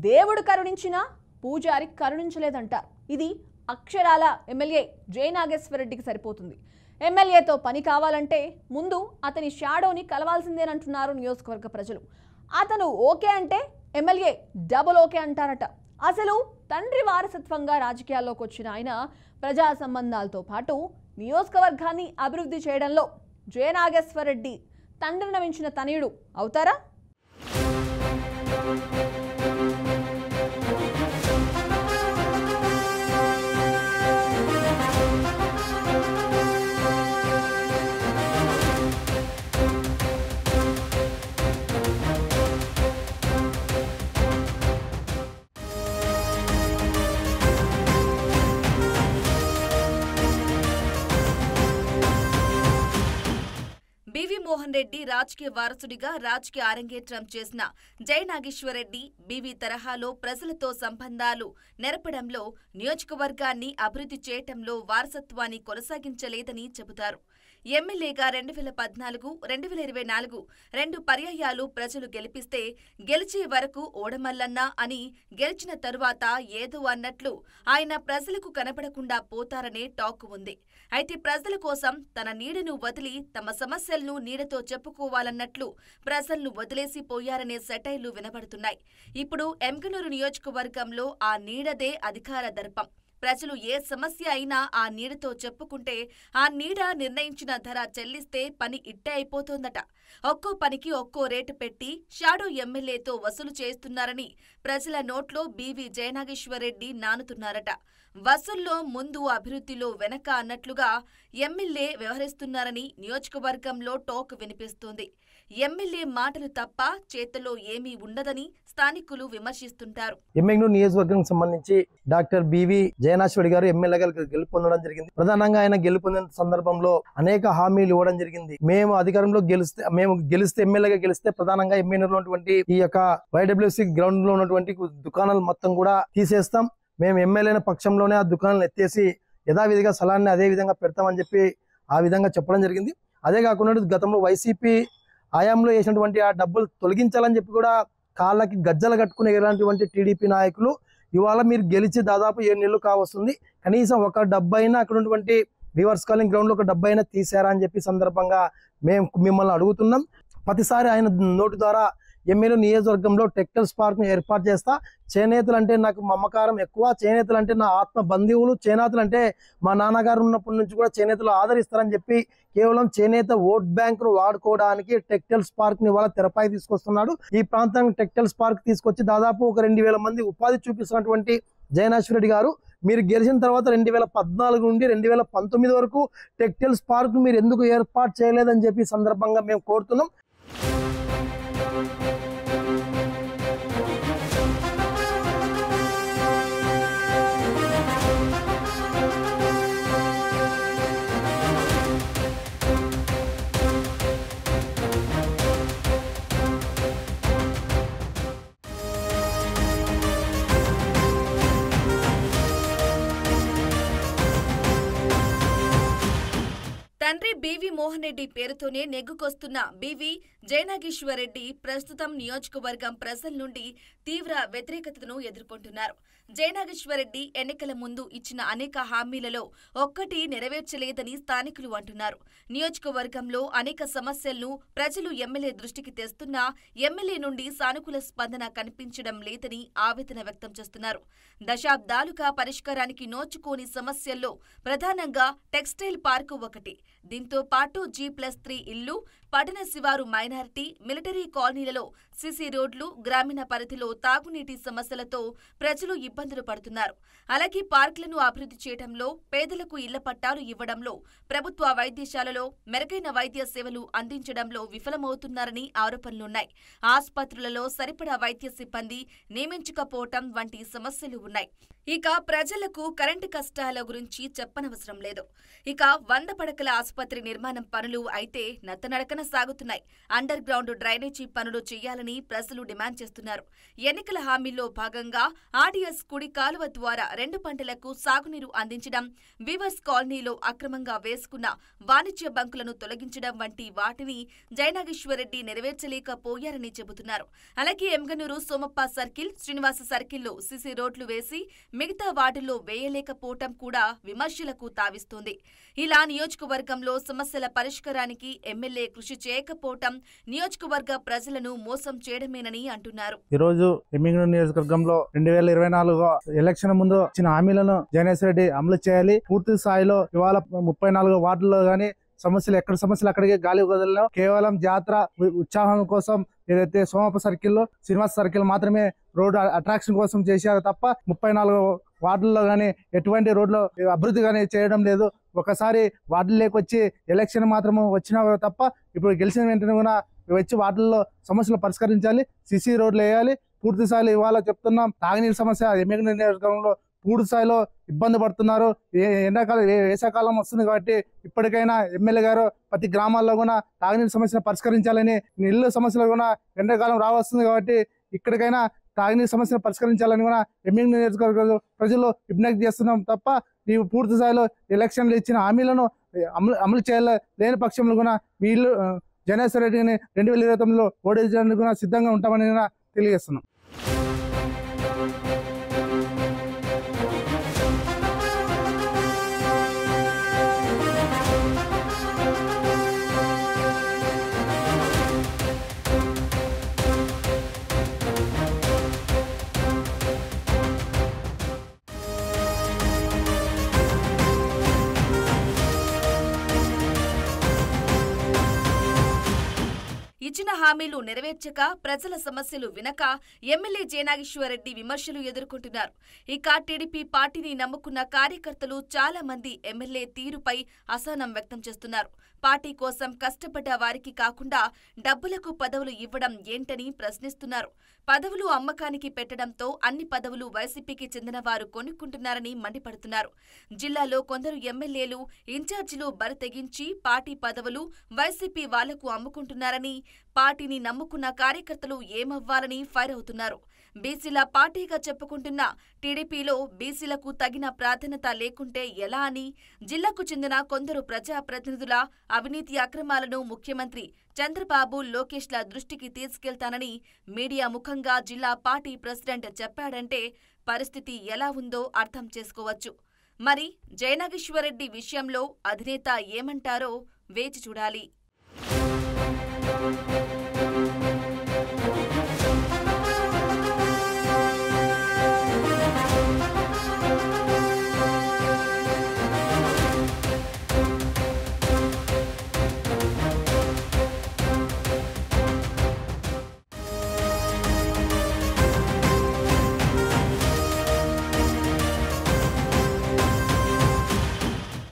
దేవుడు కరుణించినా పూజారి కరుణించలేదంటారు. ఇది అక్షరాల ఎమ్మెల్యే జె నాగేశ్వరరెడ్డికి సరిపోతుంది. ఎమ్మెల్యేతో పని కావాలంటే ముందు అతని షాడోని కలవాల్సిందేనంటున్నారు నియోజకవర్గ ప్రజలు. అతను ఓకే అంటే ఎమ్మెల్యే డబుల్ ఓకే అంటారట. అసలు తండ్రి వారసత్వంగా రాజకీయాల్లోకి వచ్చిన ఆయన ప్రజా సంబంధాలతో పాటు నియోజకవర్గాన్ని అభివృద్ధి చేయడంలో జె నాగేశ్వరరెడ్డి తండ్రిని మించిన తనయుడు అవుతారా? బివి మోహన్ రెడ్డి రాజకీయ వారసుడిగా రాజకీయ అరంగేట్రం చేసిన జె నాగేశ్వరరెడ్డి బివి తరహాలో ప్రజలతో సంబంధాలు నెరపడంలో, నియోజకవర్గాన్ని అభివృద్ధి చేయటంలో వారసత్వాన్ని కొనసాగించలేదని చెబుతారు. ఎమ్మెల్యేగా 2014, 2024 2 పర్యాయాలు ప్రజలు గెలిపిస్తే గెలిచే వరకు ఓడమల్లన్నా అని, గెలిచిన తరువాత ఏదో అన్నట్లు ఆయన ప్రజలకు కనపడకుండా పోతారనే టాక్ ఉంది. అయితే ప్రజల కోసం తన నీడను వదిలి తమ సమస్యలను నీడతో చెప్పుకోవాలన్నట్లు ప్రజలను వదిలేసిపోయారనే సెటైర్లు వినబడుతున్నాయి. ఇప్పుడు ఎమ్గనూరు నియోజకవర్గంలో ఆ నీడదే అధికార దర్పం. ప్రజలు ఏ సమస్య అయినా ఆ నీడతో చెప్పుకుంటే ఆ నీడ నిర్ణయించిన ధర చెల్లిస్తే పని ఇట్టే అయిపోతోందట. ఒక్కో పనికి ఒక్కో రేటు పెట్టి షాడో ఎమ్మెల్యేతో వసూలు చేస్తున్నారని ప్రజల నోట్లో బివి జె నాగేశ్వరరెడ్డి నానుతున్నారట. వసూల్లో ముందు అభివృద్ధిలో వెనక అన్నట్లుగా ఎమ్మెల్యే వ్యవహరిస్తున్నారని నియోజకవర్గంలో టాక్ వినిపిస్తోంది. ఎమ్మెల్యే మాటలు తప్ప చేతలో ఏమీ ఉండదని స్థానికులు విమర్శిస్తుంటారు. ఎమ్మెగ్నూరు నియోజకవర్గం సంబంధించి డాక్టర్ బివి జె నాగేశ్వరరెడ్డి గారు ఎమ్మెల్యేగా గెలుపొందడం జరిగింది. ప్రధానంగా ఆయన గెలుపొందిన సందర్భంలో అనేక హామీలు ఇవ్వడం జరిగింది. మేము అధికారంలో గెలిస్తే ఎమ్మెల్యేగా గెలిస్తే ప్రధానంగా ఎమ్మెగ్నూరులో ఉన్నటువంటి ఈ యొక్క వైడబ్ల్యూసి గ్రౌండ్ లో ఉన్నటువంటి దుకాణాలు మొత్తం కూడా తీసేస్తాం, మేము ఎమ్మెల్యేల పక్షంలోనే ఆ దుకాణాలను ఎత్తేసి యథావిధిగా స్థలాన్ని అదే విధంగా పెడతామని చెప్పి ఆ విధంగా చెప్పడం జరిగింది. అదే కాకుండా గతంలో వైసీపీ హయాంలో వేసినటువంటి ఆ డబ్బులు తొలగించాలని చెప్పి కూడా కాళ్ళకి గజ్జలు కట్టుకునే ఇలాంటివంటి టీడీపీ నాయకులు ఇవాళ మీరు గెలిచి దాదాపు 7 నెలలు కావస్తుంది, కనీసం ఒక డబ్బు అయినా అక్కడ ఉన్నటువంటి రివర్స్ కాలింగ్ గ్రౌండ్ లో ఒక డబ్బు అయినా తీసారా అని చెప్పి సందర్భంగా మేము మిమ్మల్ని అడుగుతున్నాం. ప్రతిసారి ఆయన నోటి ద్వారా ఎమ్మెల్యే నియోజకవర్గంలో టెక్స్టైల్స్ పార్క్ ను ఏర్పాటు చేస్తా, చేనేతలు అంటే నాకు మమకారం ఎక్కువ, చేనేతలు అంటే నా ఆత్మ బంధువులు, చేనేతలు అంటే మా నాన్నగారు ఉన్నప్పటి నుంచి కూడా చేనేతలు ఆదరిస్తారని చెప్పి కేవలం చేనేత ఓట్ బ్యాంక్ ను వాడుకోవడానికి టెక్స్టైల్స్ పార్క్ ని ఇవాళ తెరపై తీసుకొస్తున్నాడు. ఈ ప్రాంతానికి టెక్స్టైల్స్ పార్క్ తీసుకొచ్చి దాదాపు ఒక 2000 మంది ఉపాధి చూపిస్తున్నటువంటి జె నాగేశ్వరరెడ్డి గారు, మీరు గెలిచిన తర్వాత 2014 నుండి 2019 వరకు టెక్స్టైల్స్ పార్క్ మీరు ఎందుకు ఏర్పాటు చేయలేదని చెప్పి సందర్భంగా మేము కోరుతున్నాం. తండ్రి బివి మోహన్ రెడ్డి పేరుతోనే నెగ్గుకొస్తున్న బివి జె నాగేశ్వరరెడ్డి ప్రస్తుతం నియోజకవర్గం ప్రజల నుండి తీవ్ర వ్యతిరేకతను ఎదుర్కొంటున్నారు. జె నాగేశ్వరరెడ్డి ఎన్నికల ముందు ఇచ్చిన అనేక హామీలలో ఒక్కటి నెరవేర్చలేదని స్థానికులు అంటున్నారు. నియోజకవర్గంలో అనేక సమస్యలను ప్రజలు ఎమ్మెల్యే దృష్టికి తెస్తున్నా ఎమ్మెల్యే నుండి సానుకూల స్పందన కనిపించడం లేదని ఆవేదన వ్యక్తం చేస్తున్నారు. దశాబ్దాలుగా పరిష్కారానికి నోచుకోని సమస్యల్లో ప్రధానంగా టెక్స్టైల్ పార్కు ఒకటి. దీంతో పాటు G+3 ఇల్లు, పట్టణ శివారు మైనారిటీ, మిలిటరీ కాలనీలలో సిసి రోడ్లు, గ్రామీణ పరిధిలో తాగునీటి సమస్యలతో ప్రజలు ఇబ్బందులు పడుతున్నారు. అలాగే పార్కులను అభివృద్ధి చేయడంలో, పేదలకు ఇళ్ల పట్టాలు ఇవ్వడంలో, ప్రభుత్వ వైద్యశాలలో మెరుగైన వైద్య సేవలు అందించడంలో విఫలమవుతున్నారని ఆరోపణలున్నాయి. ఆసుపత్రులలో సరిపడా వైద్య సిబ్బంది నియమించకపోవటం వంటి సమస్యలు ఉన్నాయి. ఇక ప్రజలకు కరెంటు కష్టాల గురించి చెప్పనవసరం లేదు. ఇక 100 పడకల ఆసుపత్రి నిర్మాణం పనులు అయితే నత్తనడకన కొనసాగుతున్నాయి. అండర్ గ్రౌండ్ డ్రైనేజీ పనులు చేయాలని ప్రజలు డిమాండ్ చేస్తున్నారు. ఎన్నికల హామీల్లో భాగంగా ఆర్డీఎస్ కుడి కాలువ ద్వారా 2 పంటలకు సాగునీరు అందించడం, వీవర్స్ కాలనీలో అక్రమంగా వేసుకున్న వాణిజ్య బంకులను తొలగించడం వంటి వాటిని జయనాగేశ్వరరెడ్డి నెరవేర్చలేకపోయారని చెబుతున్నారు. అలాగే ఎమ్గనూరు సోమప్ప సర్కిల్, శ్రీనివాస సర్కిల్లో సీసీ రోడ్లు వేసి మిగతా వార్డుల్లో వేయలేకపోవటం కూడా విమర్శలకు తావిస్తోంది. ఇలా నియోజకవర్గంలో సమస్యల పరిష్కారానికి ఎమ్మెల్యే కృషి చేయకపోవటం నియోజకవర్గ ప్రజలను మోసం చేయడమేనని అంటున్నారు. ఈ రోజు ఎమ్మిగనూరు నియోజకవర్గంలో 2024 ఎలక్షన్ ముందు ఇచ్చిన హామీలను జయనాగేశ్వరరెడ్డి అమలు చేయాలి. పూర్తి స్థాయిలో ఇవాళ 34 వార్డుల్లో గానీ సమస్యలు అక్కడికే గాలి వదలలేవు. కేవలం జాతర ఉత్సాహం కోసం ఏదైతే సోమప్ప సర్కిల్లో, శ్రీనివాస సర్కిల్ మాత్రమే రోడ్డు అట్రాక్షన్ కోసం చేశారు తప్ప 34 వార్డుల్లో గానీ ఎటువంటి రోడ్లు అభివృద్ధి గానీ చేయడం లేదు. ఒకసారి వార్డులోకి వచ్చి ఎలక్షన్ మాత్రం వచ్చినా తప్ప ఇప్పుడు గెలిచిన వెంటనే కూడా వచ్చి వార్డుల్లో సమస్యలు పరిష్కరించాలి, సిసి రోడ్లు వేయాలి. పూర్తి స్థాయిలో ఇవాళ చెప్తున్నాం, తాగునీరు సమస్య ఎమ్మిగనూరు నియోజకవర్గంలో పూర్తి స్థాయిలో ఇబ్బంది పడుతున్నారు. ఎండాకాలం వేసవికాలం వస్తుంది కాబట్టి ఇప్పటికైనా ఎమ్మెల్యే గారు ప్రతి గ్రామాల్లో కూడా తాగునీరు సమస్యను పరిష్కరించాలని, నీళ్ళ సమస్యలు కూడా ఎండాకాలం రావస్తుంది కాబట్టి ఇక్కడికైనా తాగునీరు సమస్యను పరిష్కరించాలని కూడా ఎమ్మిగనూరు నియోజకవర్గ ప్రజలు విజ్ఞప్తి చేస్తున్నాం తప్ప నీవు పూర్తి స్థాయిలో ఎలక్షన్లు ఇచ్చిన హామీలను అమలు చేయలేని పక్షంలో కూడా వీళ్ళు జయనాగేశ్వరరెడ్డిని 2029లో ఓడించడానికి కూడా సిద్ధంగా ఉంటామని కూడా తెలియజేస్తున్నాం. ఇచ్చిన హామీలు నెరవేర్చక, ప్రజల సమస్యలు వినక ఎమ్మెల్యే జయనాగేశ్వరరెడ్డి విమర్శలు ఎదుర్కొంటున్నారు. ఇక టీడీపీ పార్టీని నమ్ముకున్న కార్యకర్తలు చాలా మంది ఎమ్మెల్యే తీరుపై అసహనం వ్యక్తం చేస్తున్నారు. పార్టీ కోసం కష్టపడ్డ వారికి కాకుండా డబ్బులకు పదవులు ఇవ్వడం ఏంటని ప్రశ్నిస్తున్నారు. పదవులు అమ్మకానికి పెట్టడంతో అన్ని పదవులు వైసీపీకి చెందిన వారు కొనుక్కుంటున్నారని మండిపడుతున్నారు. జిల్లాలో కొందరు ఎమ్మెల్యేలు, ఇన్ఛార్జీలు బరితెగించి పార్టీ పదవులు వైసీపీ వాళ్లకు అమ్ముకుంటున్నారని, పార్టీని నమ్ముకున్న కార్యకర్తలు ఏమవ్వాలని ఫైర్ అవుతున్నారు. బీసీల పార్టీగా చెప్పుకుంటున్న టీడీపీలో బీసీలకు తగిన ప్రాధాన్యత లేకుంటే ఎలా అని జిల్లాకు చెందిన కొందరు ప్రజాప్రతినిధుల అవినీతి అక్రమాలను ముఖ్యమంత్రి చంద్రబాబు, లోకేష్ల దృష్టికి తీసుకెళ్తానని మీడియా ముఖంగా జిల్లా పార్టీ ప్రెసిడెంట్ చెప్పాడంటే పరిస్థితి ఎలా ఉందో అర్థం చేసుకోవచ్చు. మరి జయనాగేశ్వరరెడ్డి విషయంలో అధినేత ఏమంటారో వేచి చూడాలి.